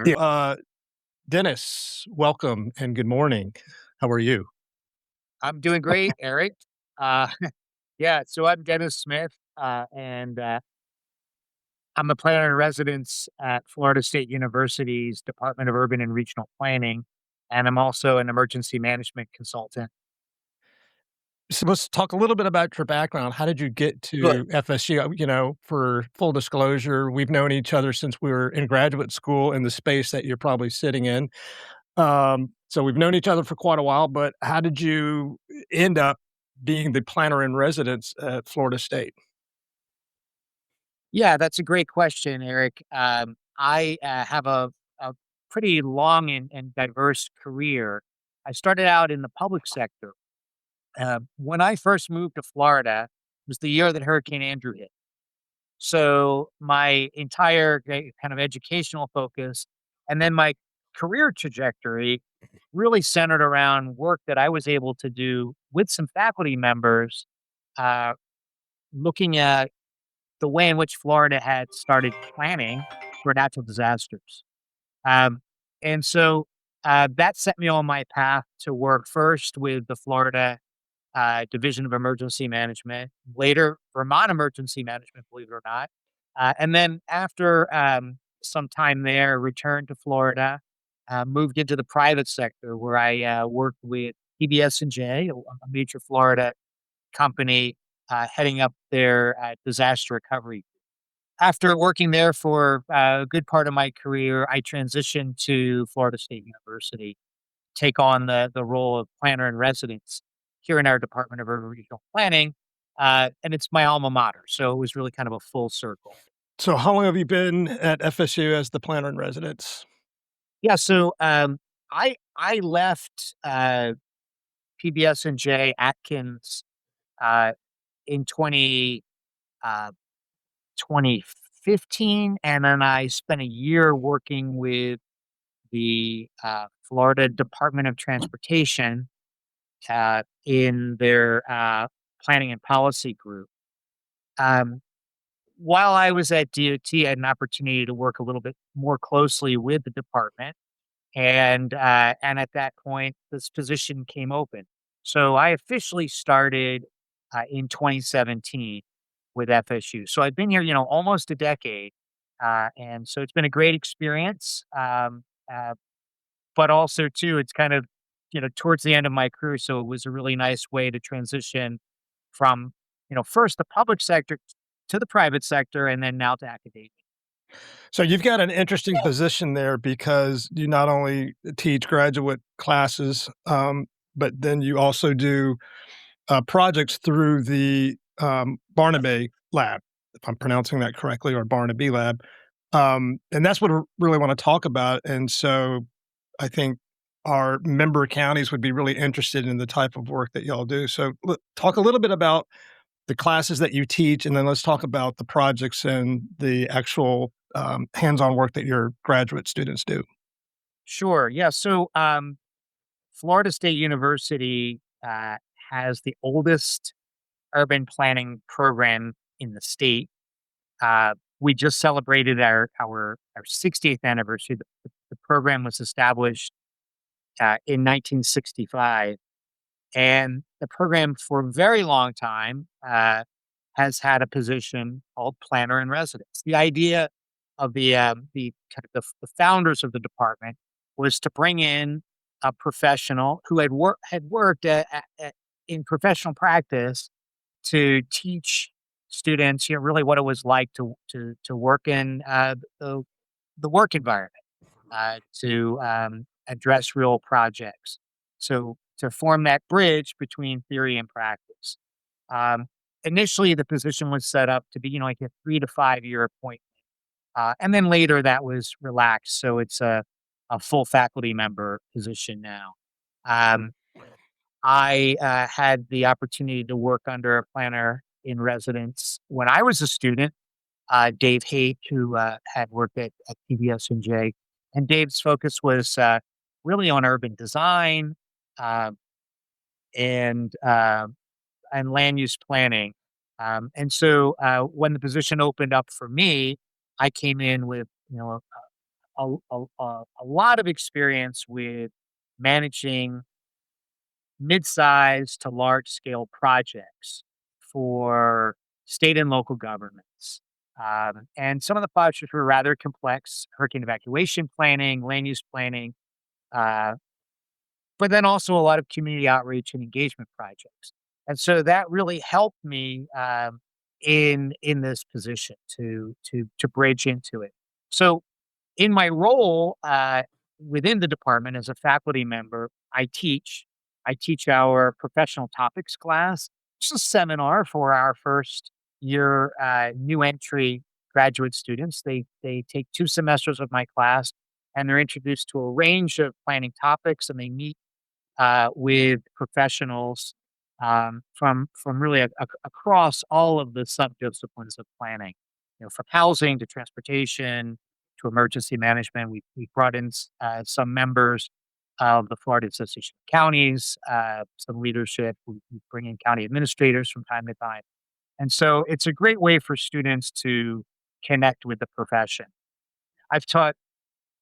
Yeah. Dennis, welcome and good morning. How are you? I'm doing great, Eric. Uh, yeah, so I'm Dennis Smith, and I'm a planner in residence at Florida State University's Department of Urban and Regional Planning, and I'm also an emergency management consultant. So let's talk a little bit about your background. How did you get Good. to FSU? For full disclosure, we've known each other since we were in graduate school in the space that you're probably sitting in. So we've known each other for quite a while, but how did you end up being the planner in residence at Florida State? Yeah, that's a great question, Eric. I have a pretty long and diverse career. I started out in the public sector. When I first moved to Florida, it was the year that Hurricane Andrew hit. So my entire kind of educational focus and then my career trajectory really centered around work that I was able to do with some faculty members, uh, looking at the way in which Florida had started planning for natural disasters. Um, and so that set me on my path to work first with the Florida Division of Emergency Management, later Vermont Emergency Management, believe it or not. And then after some time there, returned to Florida, moved into the private sector where I worked with PBS&J, a major Florida company, heading up their disaster recovery. After working there for a good part of my career, I transitioned to Florida State University, take on the role of planner in residence here in our Department of Urban Regional Planning, and it's my alma mater, so it was really kind of a full circle. So how long have you been at FSU as the planner in residence? Yeah, so I left PBS and J Atkins uh, in 2015, and then I spent a year working with the Florida Department of Transportation in their planning and policy group. Um, while I was at DOT, I had an opportunity to work a little bit more closely with the department, and at that point, this position came open. So I officially started in 2017 with FSU. So I've been here, almost a decade, and so it's been a great experience. But also too, it's kind of towards the end of my career, so it was a really nice way to transition from first the public sector to the private sector, and then now to academia. So you've got an interesting position there because you not only teach graduate classes, but then you also do projects through the Barnaby Lab, if I'm pronouncing that correctly, or Barnaby Lab. And that's what I really want to talk about. And so I think our member counties would be really interested in the type of work that y'all do. So talk a little bit about the classes that you teach, and then let's talk about the projects and the actual hands-on work that your graduate students do. Sure. Yeah. So Florida State University has the oldest urban planning program in the state. We just celebrated our 60th anniversary. The program was established in 1965, and the program for a very long time has had a position called planner in residence. The idea of the kind of the founders of the department was to bring in a professional who had worked in professional practice to teach students, really what it was like to work in the work environment, to address real projects. So to form that bridge between theory and practice. Um, Initially, the position was set up to be, like a 3 to 5 year appointment, and then later that was relaxed, so it's a full faculty member position now. Um, I had the opportunity to work under a planner in residence when I was a student, Dave Haight, who had worked at PBS and J, and Dave's focus was really on urban design uh, and uh, and land use planning. And so when the position opened up for me, I came in with a lot of experience with managing mid-sized to large-scale projects for state and local governments. And some of the projects were rather complex: hurricane evacuation planning, land use planning, uh, but then also a lot of community outreach and engagement projects. And so that really helped me in this position to bridge into it. So in my role within the department as a faculty member, I teach our professional topics class. It's a seminar for our first year new entry graduate students. They take 2 semesters of my class, and they're introduced to a range of planning topics, and they meet with professionals from really across all of the subdisciplines of planning. You know, from housing to transportation to emergency management. We brought in some members of the Florida Association of Counties, some leadership. We bring in county administrators from time to time, and so it's a great way for students to connect with the profession. I've taught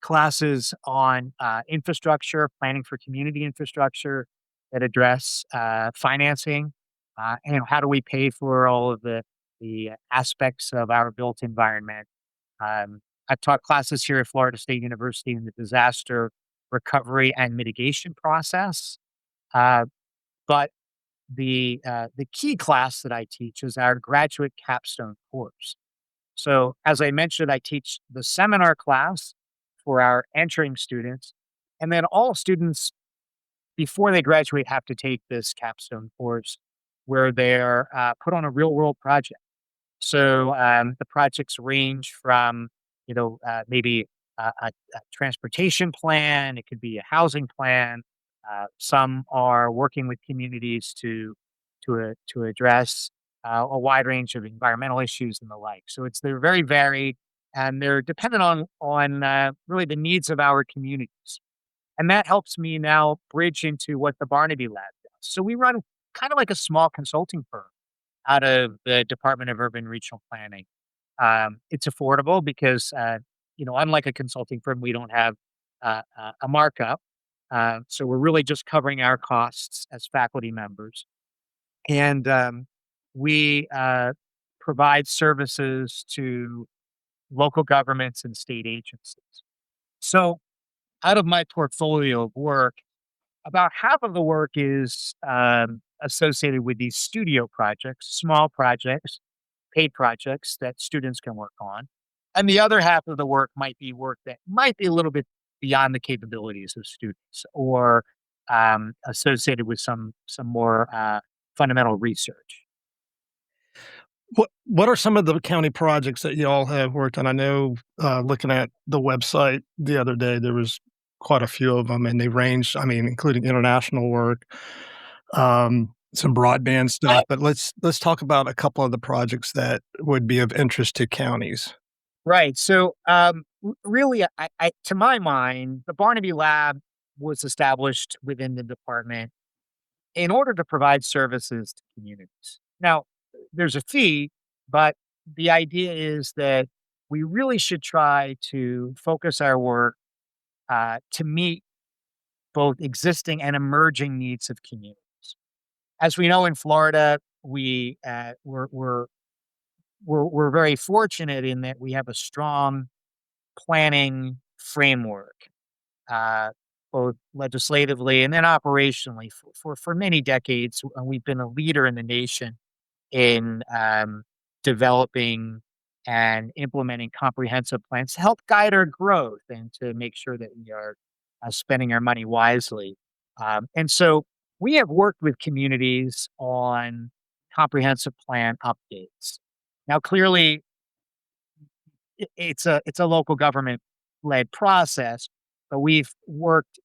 classes on infrastructure, planning for community infrastructure that address financing. How do we pay for all of the aspects of our built environment? Um, I've taught classes here at Florida State University in the disaster recovery and mitigation process. Uh, but the key class that I teach is our graduate capstone course. So, as I mentioned, I teach the seminar class for our entering students, and then all students before they graduate have to take this capstone course where they're put on a real world project. So the projects range from, maybe a transportation plan. It could be a housing plan. Some are working with communities to address a wide range of environmental issues and the like. So they're very varied, and they're dependent on really the needs of our communities. And that helps me now bridge into what the Barnaby Lab does. So we run kind of like a small consulting firm out of the Department of Urban Regional Planning. It's affordable because, unlike a consulting firm, we don't have a markup. So we're really just covering our costs as faculty members. And we provide services to local governments and state agencies. So out of my portfolio of work, about half of the work is associated with these studio projects, small projects, paid projects that students can work on. And the other half of the work might be work that might be a little bit beyond the capabilities of students or associated with some more fundamental research. What are some of the county projects that y'all have worked on? I know, looking at the website the other day, there was quite a few of them, and they range, I mean, including international work, some broadband stuff, but let's talk about a couple of the projects that would be of interest to counties. Right. So, really, to my mind, the Barnaby Lab was established within the department in order to provide services to communities. Now, there's a fee, but the idea is that we really should try to focus our work to meet both existing and emerging needs of communities. As we know in Florida, we're very fortunate in that we have a strong planning framework, uh, both legislatively and then operationally. For many decades, we've been a leader in the nation in developing and implementing comprehensive plans to help guide our growth and to make sure that we are spending our money wisely. And so we have worked with communities on comprehensive plan updates. Now, clearly, it's a local government led process, but we've worked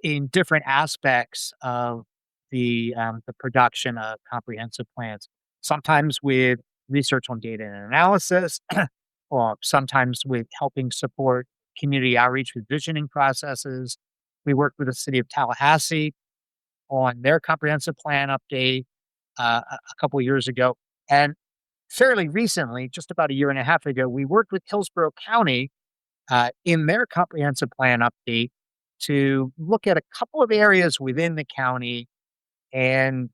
in different aspects of the production of comprehensive plans. Sometimes with research on data and analysis, or sometimes with helping support community outreach with visioning processes. We worked with the city of Tallahassee on their comprehensive plan update a couple of years ago, and fairly recently, just about a year and a half ago, we worked with Hillsborough County in their comprehensive plan update to look at a couple of areas within the county and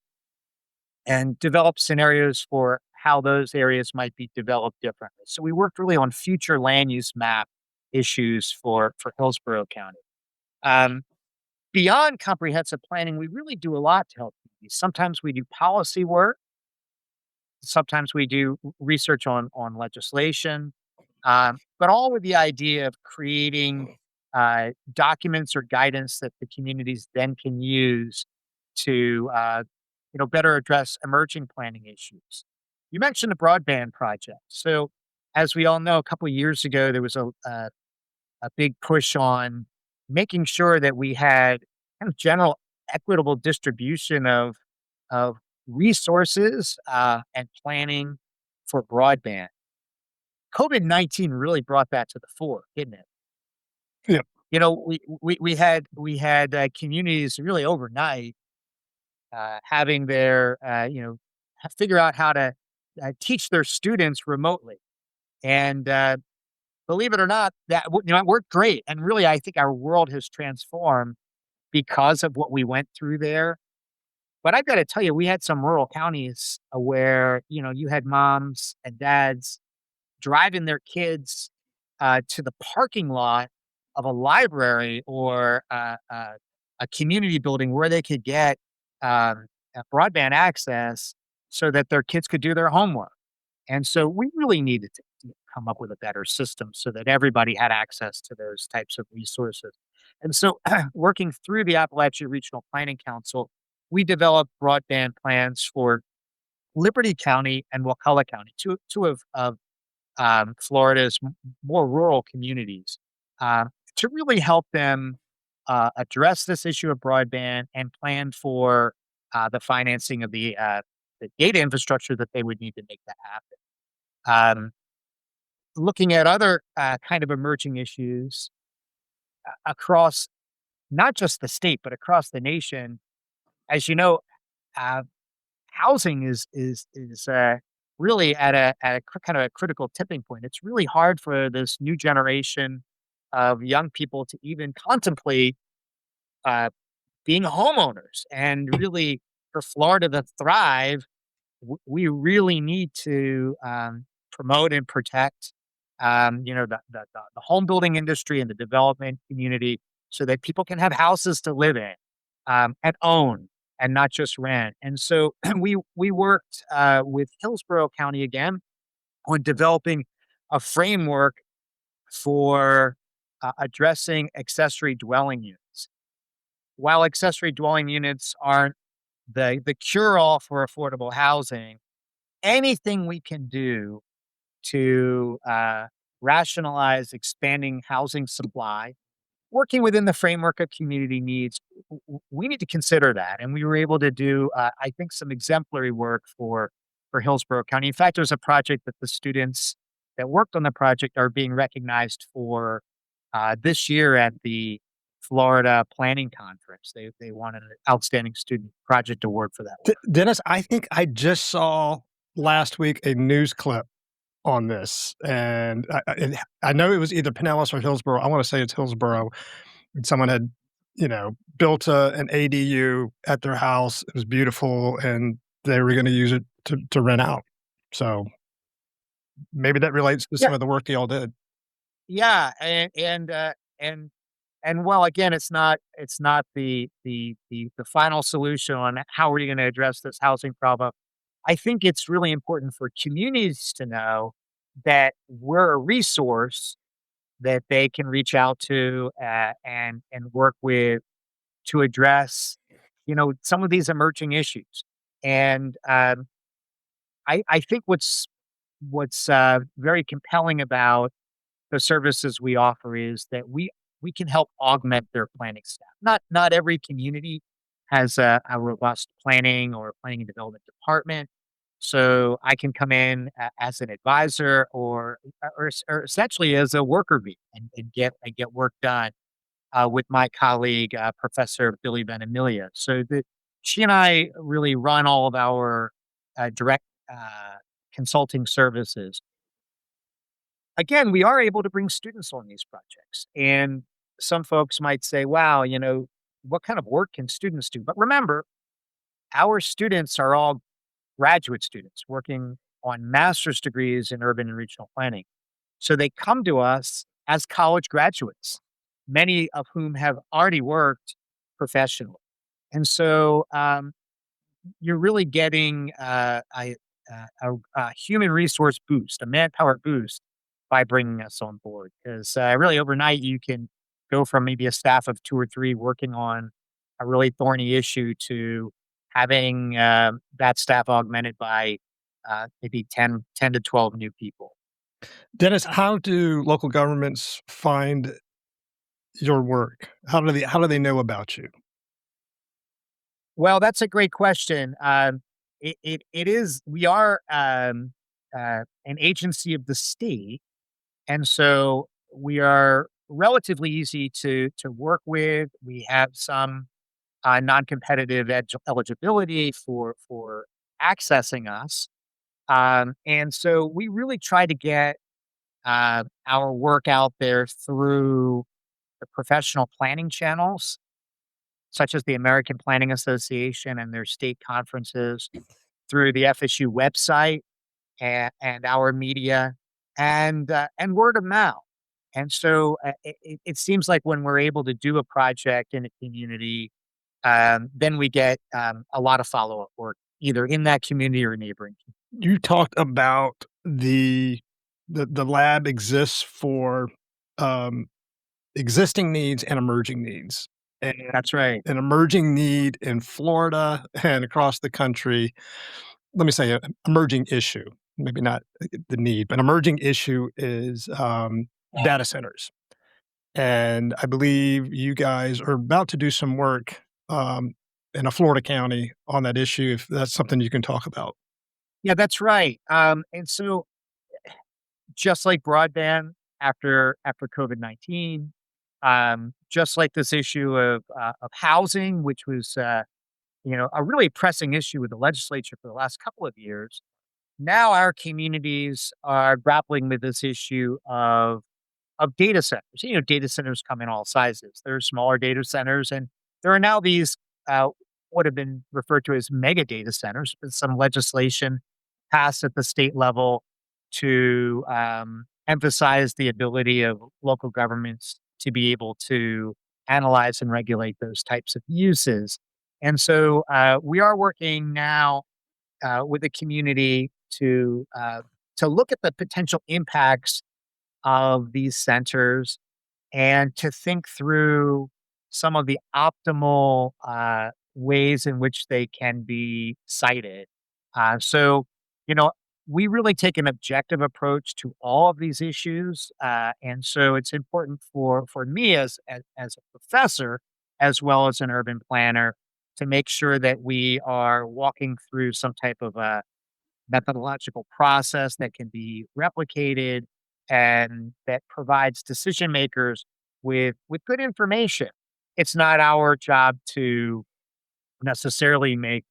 develop scenarios for how those areas might be developed differently. So we worked really on future land use map issues for Hillsborough County. Um, Beyond comprehensive planning, we really do a lot to help communities. Sometimes we do policy work. Sometimes we do research on legislation, but all with the idea of creating documents or guidance that the communities then can use to better address emerging planning issues. You mentioned the broadband project. So, as we all know, a couple of years ago there was a big push on making sure that we had kind of general equitable distribution of resources and planning for broadband. COVID-19 really brought that to the fore, didn't it? Yeah. We had communities really overnight having their figure out how to teach their students remotely, and believe it or not, it worked great. And really, I think our world has transformed because of what we went through there. But I've got to tell you, we had some rural counties where you had moms and dads driving their kids to the parking lot of a library or a community building where they could get broadband access so that their kids could do their homework. And so we really needed to come up with a better system so that everybody had access to those types of resources. And so, working through the Appalachia Regional Planning Council, we developed broadband plans for Liberty County and Wakulla County, two of Florida's more rural communities, to really help them address this issue of broadband and plan for the financing of the data infrastructure that they would need to make that happen. Looking at other kind of emerging issues across not just the state but across the nation, as you know, uh, housing is really at a kind of a critical tipping point. It's really hard for this new generation of young people to even contemplate uh, being homeowners, and really for Florida to thrive, we really need to promote and protect, the home building industry and the development community, so that people can have houses to live in and own, and not just rent. And so we worked with Hillsborough County again on developing a framework for addressing accessory dwelling units. While accessory dwelling units aren't the cure all for affordable housing, anything we can do to rationalize expanding housing supply, working within the framework of community needs, we need to consider that. And we were able to do, I think, some exemplary work for Hillsborough County. In fact, there's a project that the students that worked on the project are being recognized for this year at the Florida Planning Conference. They won an outstanding student project award for that work. Dennis, I think I just saw last week a news clip on this, and I know it was either Pinellas or Hillsborough. I want to say it's Hillsborough. And someone had, built an ADU at their house. It was beautiful, and they were going to use it to rent out. So maybe that relates to Yeah, some of the work y'all did. yeah, and well, again, it's not the final solution on how are you going to address this housing problem. I think it's really important for communities to know that we're a resource that they can reach out to and work with to address, some of these emerging issues. And I think what's very compelling about the services we offer is that we can help augment their planning staff. Not every community has a robust planning or planning and development department. So I can come in as an advisor or essentially as a worker bee and get work done with my colleague Professor Billy Venimilia. She and I really run all of our direct consulting services. again, we are able to bring students on these projects. And some folks might say, wow, what kind of work can students do? But remember, our students are all graduate students working on master's degrees in urban and regional planning. So they come to us as college graduates, many of whom have already worked professionally. And so you're really getting a human resource boost, a manpower boost by bringing us on board. Because really, overnight, you can go from maybe a staff of two or three working on a really thorny issue to having that staff augmented by maybe 10 to 12 new people. Dennis, how do local governments find your work? How do they know about you? Well, that's a great question. It is, we are an agency of the state. And so we are relatively easy to work with. We have some non-competitive eligibility for accessing us, and so we really try to get our work out there through the professional planning channels, such as the American Planning Association and their state conferences, through the FSU website and our media and word of mouth. And so it seems like when we're able to do a project in a community, then we get a lot of follow up work either in that community or neighboring. You talked about the lab exists for, um, existing needs and emerging needs, and That's right. an emerging need in Florida and across the country, let me say, a emerging issue, maybe not the need, but emerging issue is, data centers, and I believe you guys are about to do some work, in a Florida county on that issue, if that's something you can talk about. Yeah, that's right. And so just like broadband after COVID-19, just like this issue of housing, which was a really pressing issue with the legislature for the last couple of years. Now our communities are grappling with this issue of data centers. Data centers come in all sizes. There are smaller data centers, and there are now these uh, what have been referred to as mega data centers. With some legislation passed at the state level to emphasize the ability of local governments to be able to analyze and regulate those types of uses. And so we are working now with the community to look at the potential impacts of these centers and to think through some of the optimal ways in which they can be cited. So, you know, we really take an objective approach to all of these issues, and so it's important for me as a professor, as well as an urban planner, to make sure that we are walking through some type of a methodological process that can be replicated and that provides decision makers with good information. It's not our job to necessarily make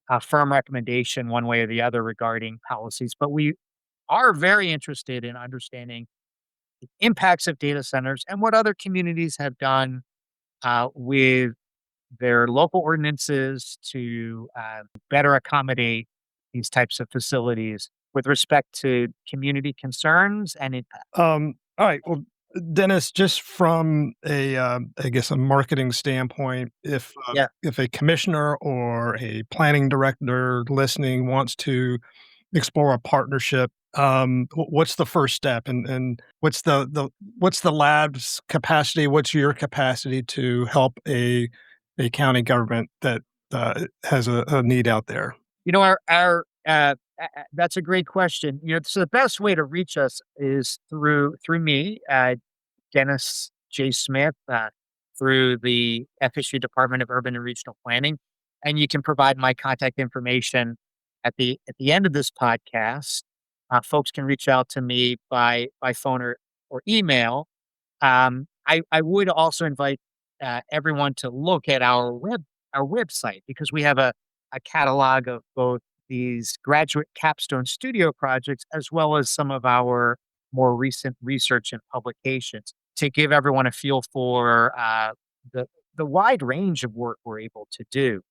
a firm recommendation one way or the other regarding policies, but we are very interested in understanding the impacts of data centers and what other communities have done with their local ordinances to better accommodate these types of facilities with respect to community concerns and impact. All right. Well, Dennis, just from a, I guess, a marketing standpoint, Yeah. if a commissioner or a planning director listening wants to explore a partnership, what's the first step, and what's the lab's capacity? What's your capacity to help a county government that has a need out there? That's a great question. So the best way to reach us is through me, Dennis J. Smith, through the FSU Department of Urban and Regional Planning, and you can provide my contact information at the end of this podcast. Folks can reach out to me by phone or email. I would also invite everyone to look at our website because we have a catalog of both these graduate capstone studio projects as well as some of our more recent research and publications to give everyone a feel for the the wide range of work we're able to do.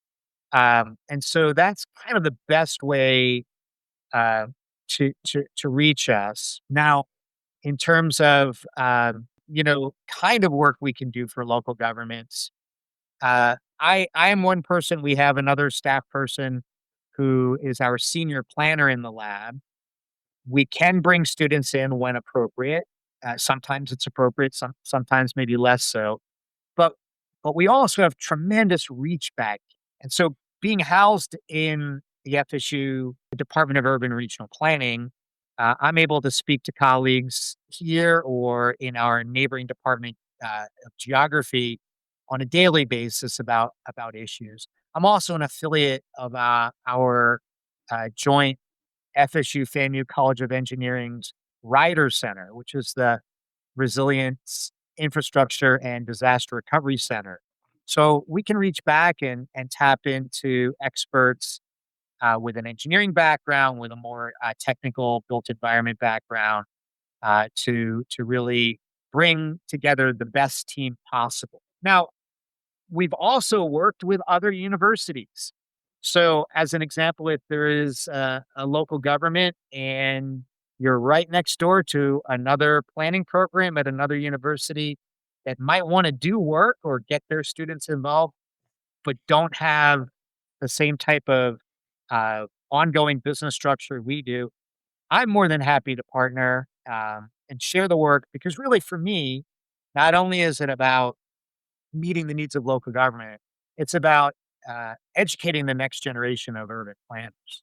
And so that's kind of the best way uh, to reach us. Now, in terms of kind of work we can do for local governments, I am one person. We have another staff person who is our senior planner in the lab. We can bring students in when appropriate. Sometimes it's appropriate, sometimes maybe less so. But but we also have tremendous reach back. And so being housed in the FSU Department of Urban Regional Planning, I'm able to speak to colleagues here or in our neighboring department of geography on a daily basis about issues. I'm also an affiliate of our joint FSU FAMU College of Engineering's Ryder Center, which is the Resilience, Infrastructure, and Disaster Recovery Center. So we can reach back and tap into experts with an engineering background, with a more technical built environment background, to really bring together the best team possible. Now, we've also worked with other universities. So, as an example, if there is a local government and you're right next door to another planning program at another university that might want to do work or get their students involved, but don't have the same type of ongoing business structure we do, I'm more than happy to partner and share the work because, really, for me, not only is it about meeting the needs of local government. It's about educating the next generation of urban planners.